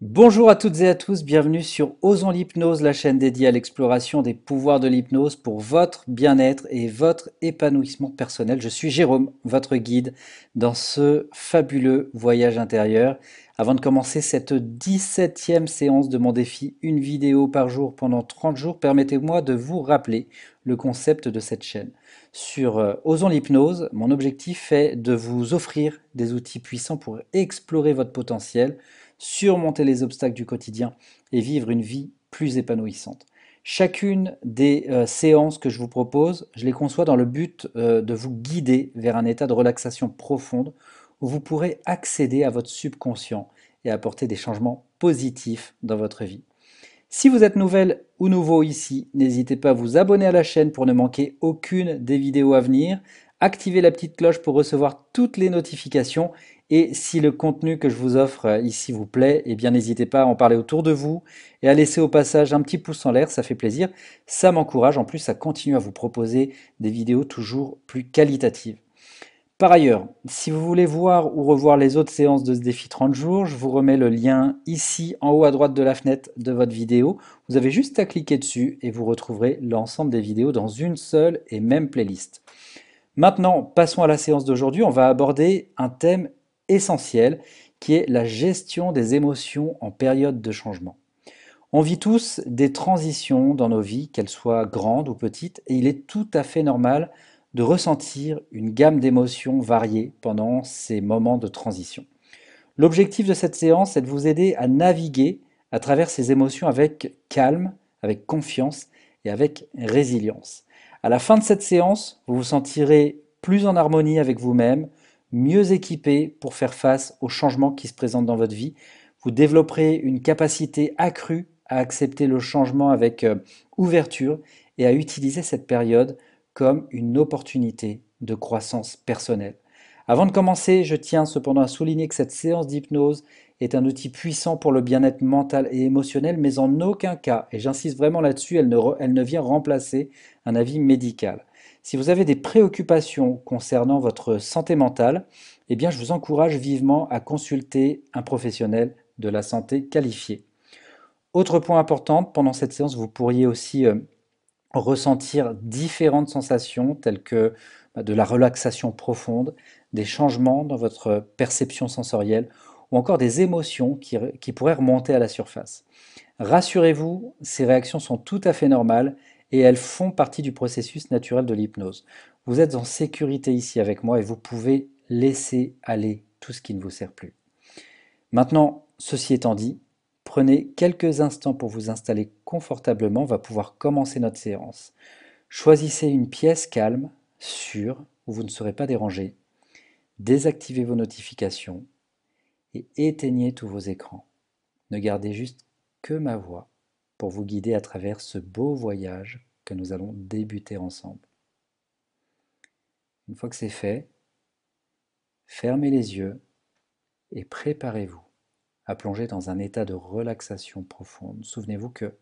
Bonjour à toutes et à tous, bienvenue sur Osons l'hypnose, la chaîne dédiée à l'exploration des pouvoirs de l'hypnose pour votre bien-être et votre épanouissement personnel. Je suis Jérôme, votre guide dans ce fabuleux voyage intérieur. Avant de commencer cette 17e séance de mon défi, une vidéo par jour pendant 30 jours, permettez-moi de vous rappeler le concept de cette chaîne. Sur Osons l'hypnose, mon objectif est de vous offrir des outils puissants pour explorer votre potentiel, surmonter les obstacles du quotidien et vivre une vie plus épanouissante. Chacune des séances que je vous propose, je les conçois dans le but de vous guider vers un état de relaxation profonde où vous pourrez accéder à votre subconscient et apporter des changements positifs dans votre vie. Si vous êtes nouvelle ou nouveau ici, n'hésitez pas à vous abonner à la chaîne pour ne manquer aucune des vidéos à venir. Activez la petite cloche pour recevoir toutes les notifications. Et si le contenu que je vous offre ici vous plaît, eh bien n'hésitez pas à en parler autour de vous et à laisser au passage un petit pouce en l'air, ça fait plaisir. Ça m'encourage en plus à continuer à vous proposer des vidéos toujours plus qualitatives. Par ailleurs, si vous voulez voir ou revoir les autres séances de ce défi 30 jours, je vous remets le lien ici en haut à droite de la fenêtre de votre vidéo. Vous avez juste à cliquer dessus et vous retrouverez l'ensemble des vidéos dans une seule et même playlist. Maintenant, passons à la séance d'aujourd'hui. On va aborder un thème essentiel qui est la gestion des émotions en période de changement. On vit tous des transitions dans nos vies, qu'elles soient grandes ou petites, et il est tout à fait normal de ressentir une gamme d'émotions variées pendant ces moments de transition. L'objectif de cette séance est de vous aider à naviguer à travers ces émotions avec calme, avec confiance et avec résilience. À la fin de cette séance, vous vous sentirez plus en harmonie avec vous-même, mieux équipé pour faire face aux changements qui se présentent dans votre vie. Vous développerez une capacité accrue à accepter le changement avec ouverture et à utiliser cette période comme une opportunité de croissance personnelle. Avant de commencer, je tiens cependant à souligner que cette séance d'hypnose est un outil puissant pour le bien-être mental et émotionnel, mais en aucun cas, et j'insiste vraiment là-dessus, elle ne vient remplacer un avis médical. Si vous avez des préoccupations concernant votre santé mentale, eh bien, je vous encourage vivement à consulter un professionnel de la santé qualifié. Autre point important, pendant cette séance, vous pourriez aussi ressentir différentes sensations telles que de la relaxation profonde, des changements dans votre perception sensorielle ou encore des émotions qui pourraient remonter à la surface. Rassurez-vous, ces réactions sont tout à fait normales et elles font partie du processus naturel de l'hypnose. Vous êtes en sécurité ici avec moi et vous pouvez laisser aller tout ce qui ne vous sert plus. Maintenant, ceci étant dit, prenez quelques instants pour vous installer confortablement. On va pouvoir commencer notre séance. Choisissez une pièce calme, sûre, où vous ne serez pas dérangé. Désactivez vos notifications et éteignez tous vos écrans. Ne gardez juste que ma voix pour vous guider à travers ce beau voyage que nous allons débuter ensemble. Une fois que c'est fait, fermez les yeux et préparez-vous à plonger dans un état de relaxation profonde. Souvenez-vous que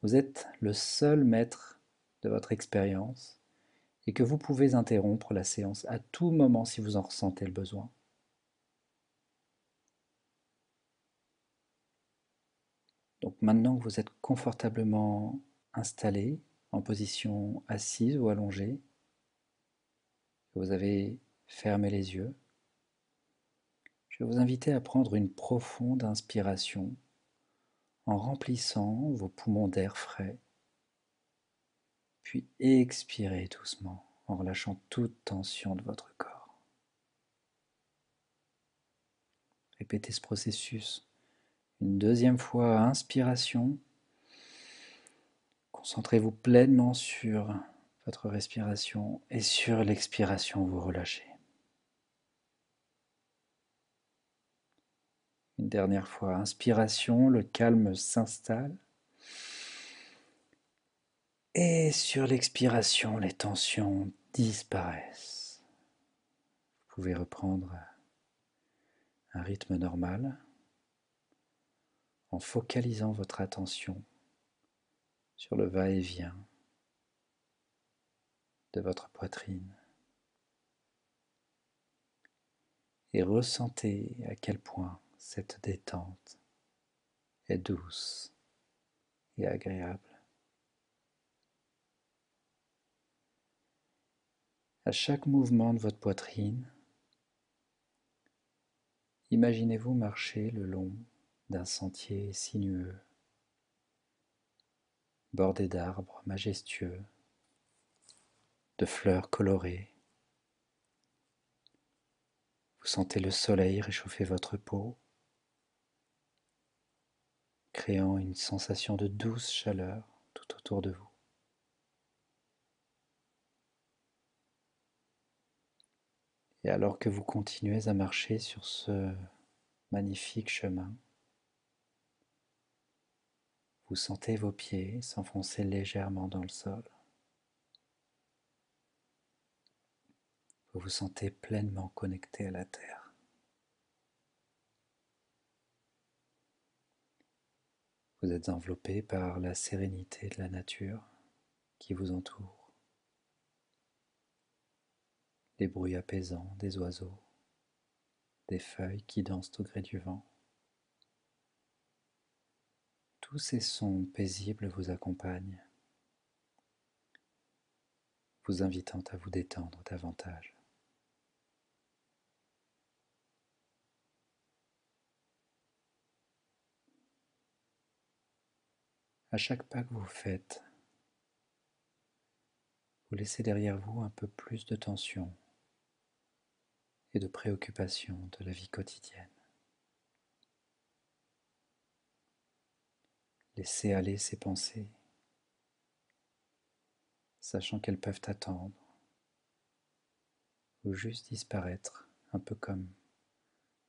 vous êtes le seul maître de votre expérience et que vous pouvez interrompre la séance à tout moment si vous en ressentez le besoin. Donc maintenant que vous êtes confortablement installé en position assise ou allongée, que vous avez fermé les yeux, je vais vous inviter à prendre une profonde inspiration en remplissant vos poumons d'air frais, puis expirez doucement en relâchant toute tension de votre corps. Répétez ce processus une deuxième fois. Inspiration. Concentrez-vous pleinement sur votre respiration et sur l'expiration, vous relâchez. Une dernière fois, inspiration, le calme s'installe. Et sur l'expiration, les tensions disparaissent. Vous pouvez reprendre un rythme normal en focalisant votre attention sur le va-et-vient de votre poitrine. Et ressentez à quel point cette détente est douce et agréable. À chaque mouvement de votre poitrine, imaginez-vous marcher le long d'un sentier sinueux, bordé d'arbres majestueux, de fleurs colorées. Vous sentez le soleil réchauffer votre peau, créant une sensation de douce chaleur tout autour de vous. Et alors que vous continuez à marcher sur ce magnifique chemin, vous sentez vos pieds s'enfoncer légèrement dans le sol. Vous vous sentez pleinement connecté à la terre. Vous êtes enveloppé par la sérénité de la nature qui vous entoure, les bruits apaisants des oiseaux, des feuilles qui dansent au gré du vent. Tous ces sons paisibles vous accompagnent, vous invitant à vous détendre davantage. À chaque pas que vous faites, vous laissez derrière vous un peu plus de tension et de préoccupation de la vie quotidienne. Laissez aller ces pensées, sachant qu'elles peuvent attendre ou juste disparaître, un peu comme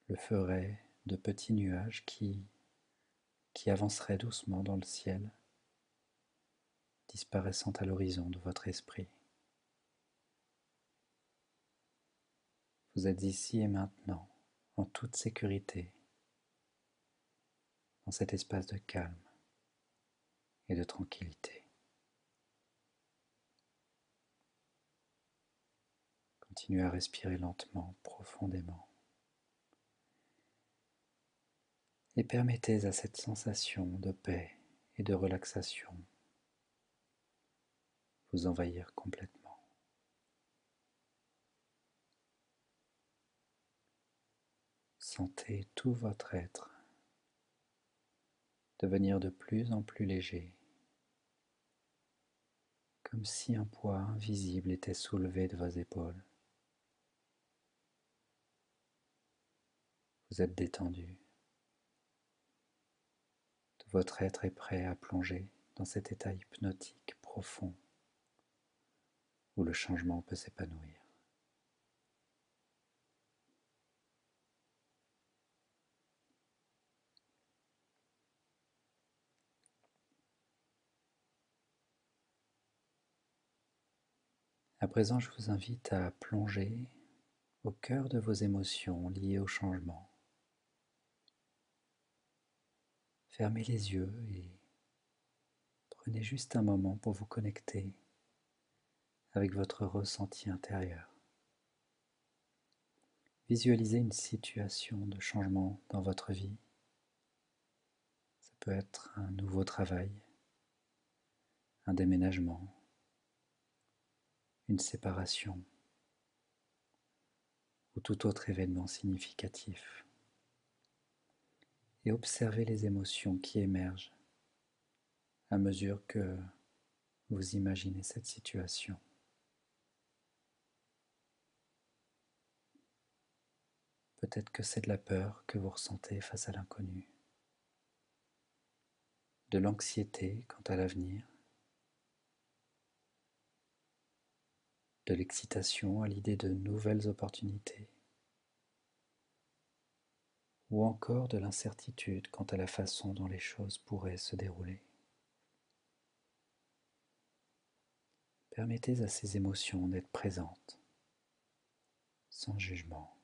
le feraient de petits nuages qui avanceraient doucement dans le ciel, disparaissant à l'horizon de votre esprit. Vous êtes ici et maintenant, en toute sécurité, dans cet espace de calme et de tranquillité. Continuez à respirer lentement, profondément. Et permettez à cette sensation de paix et de relaxation vous envahir complètement. Sentez tout votre être devenir de plus en plus léger, comme si un poids invisible était soulevé de vos épaules. Vous êtes détendu. Tout votre être est prêt à plonger dans cet état hypnotique profond où le changement peut s'épanouir. À présent, je vous invite à plonger au cœur de vos émotions liées au changement. Fermez les yeux et prenez juste un moment pour vous connecter avec votre ressenti intérieur. Visualisez une situation de changement dans votre vie. Ça peut être un nouveau travail, un déménagement, une séparation ou tout autre événement significatif. Et observez les émotions qui émergent à mesure que vous imaginez cette situation. Peut-être que c'est de la peur que vous ressentez face à l'inconnu, de l'anxiété quant à l'avenir, de l'excitation à l'idée de nouvelles opportunités, ou encore de l'incertitude quant à la façon dont les choses pourraient se dérouler. Permettez à ces émotions d'être présentes, sans jugement.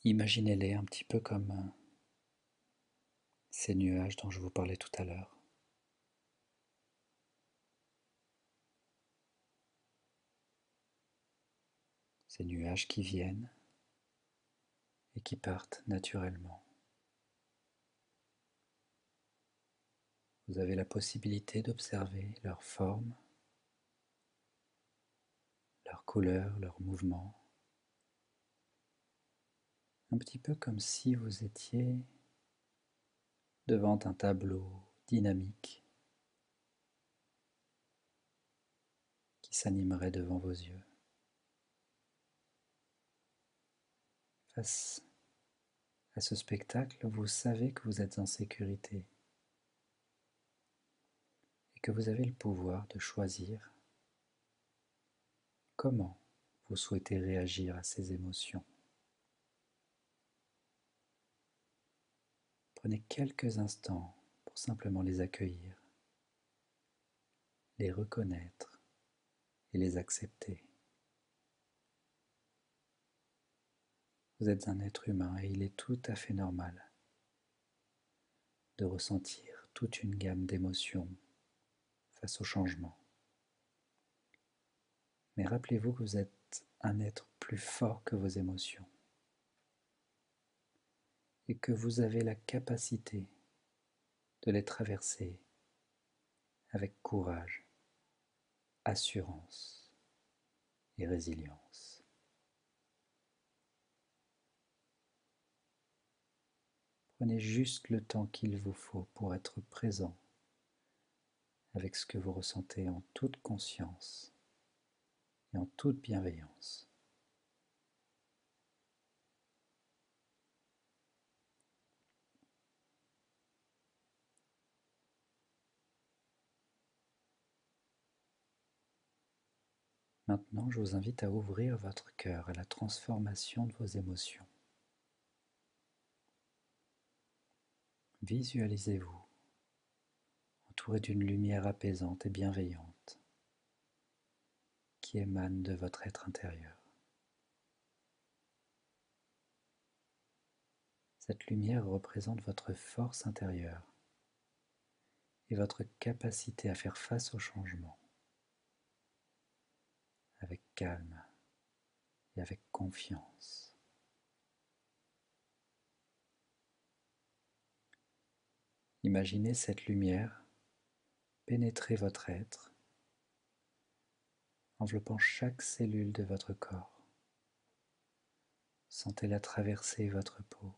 Imaginez-les un petit peu comme ces nuages dont je vous parlais tout à l'heure. ces nuages qui viennent et qui partent naturellement. Vous avez la possibilité d'observer leur forme, leur couleur, leur mouvement, un petit peu comme si vous étiez devant un tableau dynamique qui s'animerait devant vos yeux. Face à ce spectacle, vous savez que vous êtes en sécurité et que vous avez le pouvoir de choisir comment vous souhaitez réagir à ces émotions. Prenez quelques instants pour simplement les accueillir, les reconnaître et les accepter. Vous êtes un être humain et il est tout à fait normal de ressentir toute une gamme d'émotions face au changement. Mais rappelez-vous que vous êtes un être plus fort que vos émotions et que vous avez la capacité de les traverser avec courage, assurance et résilience. Prenez juste le temps qu'il vous faut pour être présent avec ce que vous ressentez en toute conscience et en toute bienveillance. Maintenant, je vous invite à ouvrir votre cœur à la transformation de vos émotions. Visualisez-vous entouré d'une lumière apaisante et bienveillante qui émane de votre être intérieur. Cette lumière représente votre force intérieure et votre capacité à faire face au changement avec calme et avec confiance. Imaginez cette lumière pénétrer votre être, enveloppant chaque cellule de votre corps. Sentez-la traverser votre peau,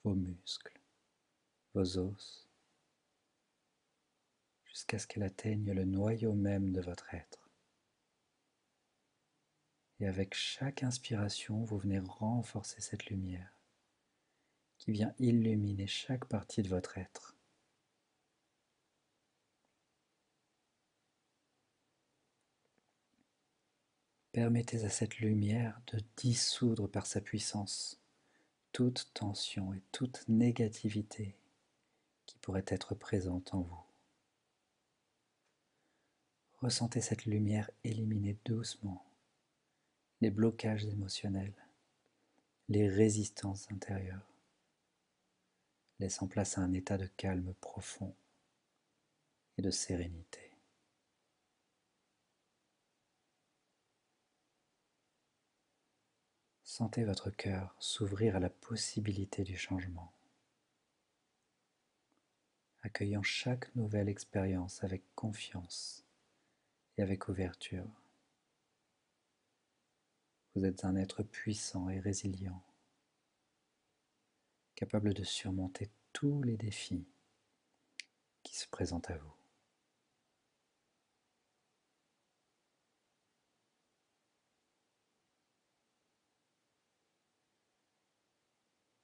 vos muscles, vos os, jusqu'à ce qu'elle atteigne le noyau même de votre être. Et avec chaque inspiration, vous venez renforcer cette lumière qui vient illuminer chaque partie de votre être. Permettez à cette lumière de dissoudre par sa puissance toute tension et toute négativité qui pourrait être présente en vous. Ressentez cette lumière éliminer doucement les blocages émotionnels, les résistances intérieures, laissant place à un état de calme profond et de sérénité. Sentez votre cœur s'ouvrir à la possibilité du changement, accueillant chaque nouvelle expérience avec confiance et avec ouverture. Vous êtes un être puissant et résilient, capable de surmonter tous les défis qui se présentent à vous.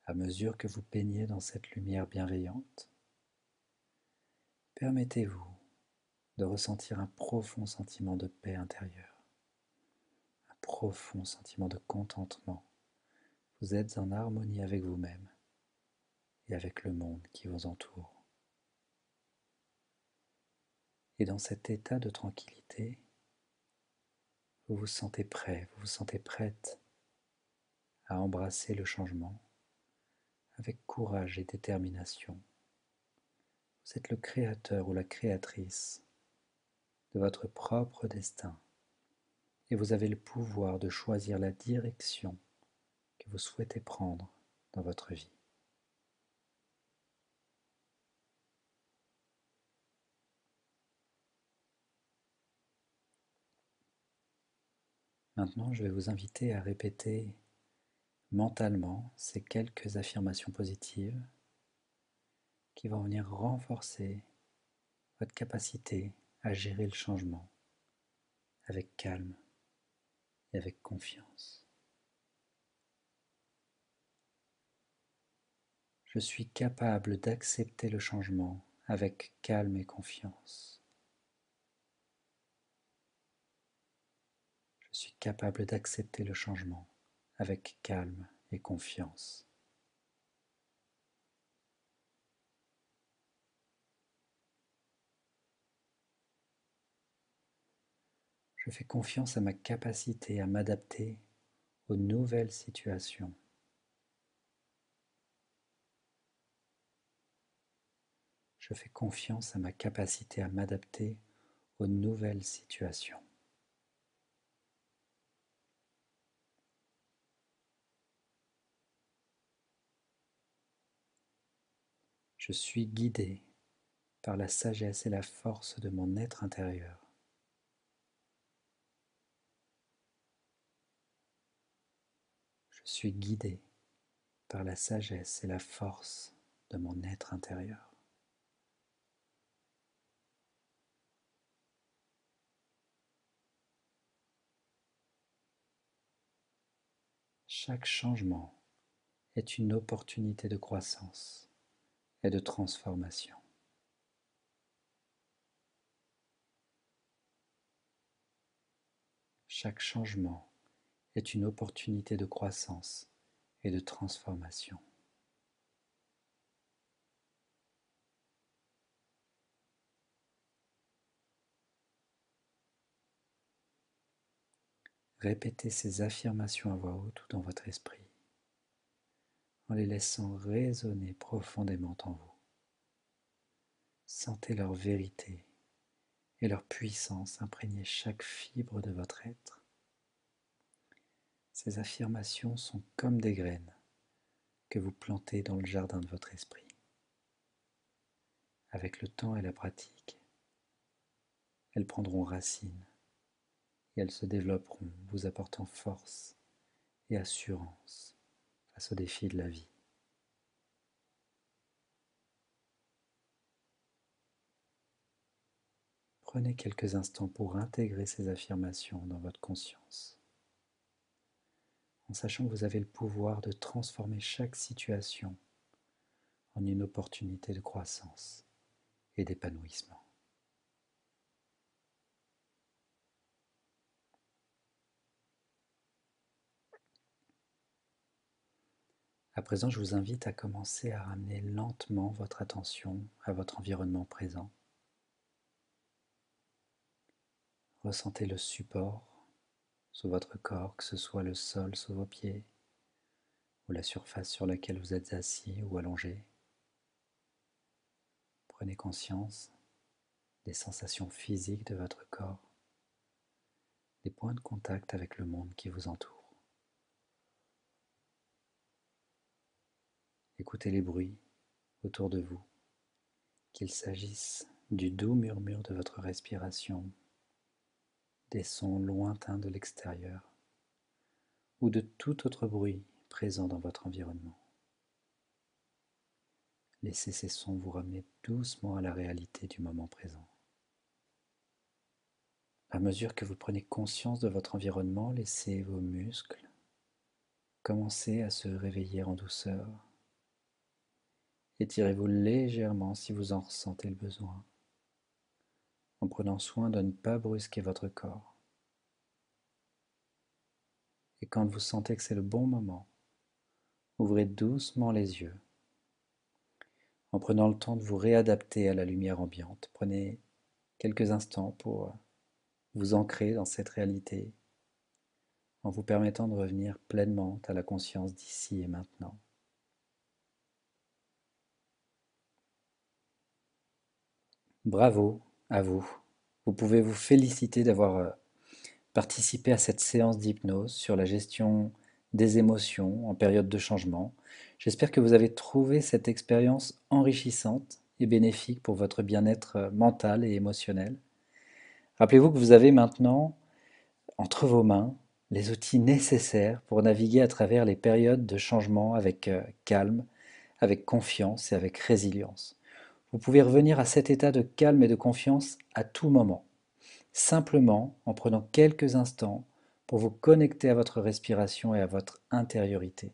À mesure que vous baignez dans cette lumière bienveillante, permettez-vous de ressentir un profond sentiment de paix intérieure, un profond sentiment de contentement. Vous êtes en harmonie avec vous-même et avec le monde qui vous entoure. Et dans cet état de tranquillité, vous vous sentez prêt, vous vous sentez prête à embrasser le changement avec courage et détermination. Vous êtes le créateur ou la créatrice de votre propre destin et vous avez le pouvoir de choisir la direction que vous souhaitez prendre dans votre vie. Maintenant, je vais vous inviter à répéter mentalement ces quelques affirmations positives qui vont venir renforcer votre capacité à gérer le changement avec calme et avec confiance. Je suis capable d'accepter le changement avec calme et confiance. Je suis capable d'accepter le changement avec calme et confiance. Je fais confiance à ma capacité à m'adapter aux nouvelles situations. Je fais confiance à ma capacité à m'adapter aux nouvelles situations. Je suis guidé par la sagesse et la force de mon être intérieur. Je suis guidé par la sagesse et la force de mon être intérieur. Chaque changement est une opportunité de croissance et de transformation. Chaque changement est une opportunité de croissance et de transformation. Répétez ces affirmations à voix haute ou dans votre esprit, en les laissant résonner profondément en vous. Sentez leur vérité et leur puissance imprégner chaque fibre de votre être. Ces affirmations sont comme des graines que vous plantez dans le jardin de votre esprit. Avec le temps et la pratique, elles prendront racine et elles se développeront, vous apportant force et assurance face aux défis de la vie. Prenez quelques instants pour intégrer ces affirmations dans votre conscience, en sachant que vous avez le pouvoir de transformer chaque situation en une opportunité de croissance et d'épanouissement. À présent, je vous invite à commencer à ramener lentement votre attention à votre environnement présent. Ressentez le support sous votre corps, que ce soit le sol sous vos pieds ou la surface sur laquelle vous êtes assis ou allongé. Prenez conscience des sensations physiques de votre corps, des points de contact avec le monde qui vous entoure. Écoutez les bruits autour de vous, qu'il s'agisse du doux murmure de votre respiration, des sons lointains de l'extérieur ou de tout autre bruit présent dans votre environnement. Laissez ces sons vous ramener doucement à la réalité du moment présent. À mesure que vous prenez conscience de votre environnement, laissez vos muscles commencer à se réveiller en douceur. Étirez-vous légèrement si vous en ressentez le besoin, en prenant soin de ne pas brusquer votre corps. Et quand vous sentez que c'est le bon moment, ouvrez doucement les yeux, en prenant le temps de vous réadapter à la lumière ambiante. Prenez quelques instants pour vous ancrer dans cette réalité, en vous permettant de revenir pleinement à la conscience d'ici et maintenant. Bravo à vous. Vous pouvez vous féliciter d'avoir participer à cette séance d'hypnose sur la gestion des émotions en période de changement. J'espère que vous avez trouvé cette expérience enrichissante et bénéfique pour votre bien-être mental et émotionnel. Rappelez-vous que vous avez maintenant entre vos mains les outils nécessaires pour naviguer à travers les périodes de changement avec calme, avec confiance et avec résilience. Vous pouvez revenir à cet état de calme et de confiance à tout moment, simplement en prenant quelques instants pour vous connecter à votre respiration et à votre intériorité.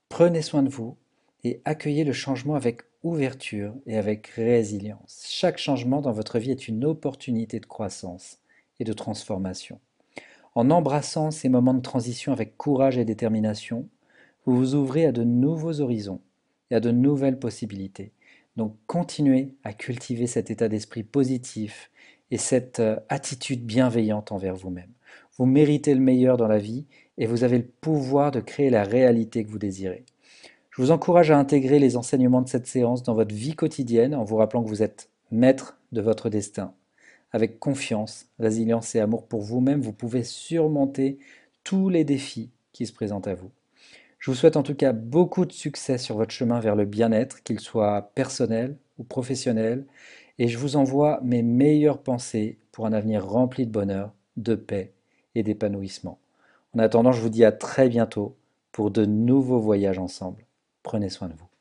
Prenez soin de vous et accueillez le changement avec ouverture et avec résilience. Chaque changement dans votre vie est une opportunité de croissance et de transformation. En embrassant ces moments de transition avec courage et détermination, vous vous ouvrez à de nouveaux horizons et à de nouvelles possibilités. Donc continuez à cultiver cet état d'esprit positif et cette attitude bienveillante envers vous-même. Vous méritez le meilleur dans la vie et vous avez le pouvoir de créer la réalité que vous désirez. Je vous encourage à intégrer les enseignements de cette séance dans votre vie quotidienne en vous rappelant que vous êtes maître de votre destin. Avec confiance, résilience et amour pour vous-même, vous pouvez surmonter tous les défis qui se présentent à vous. Je vous souhaite en tout cas beaucoup de succès sur votre chemin vers le bien-être, qu'il soit personnel ou professionnel, et je vous envoie mes meilleures pensées pour un avenir rempli de bonheur, de paix et d'épanouissement. En attendant, je vous dis à très bientôt pour de nouveaux voyages ensemble. Prenez soin de vous.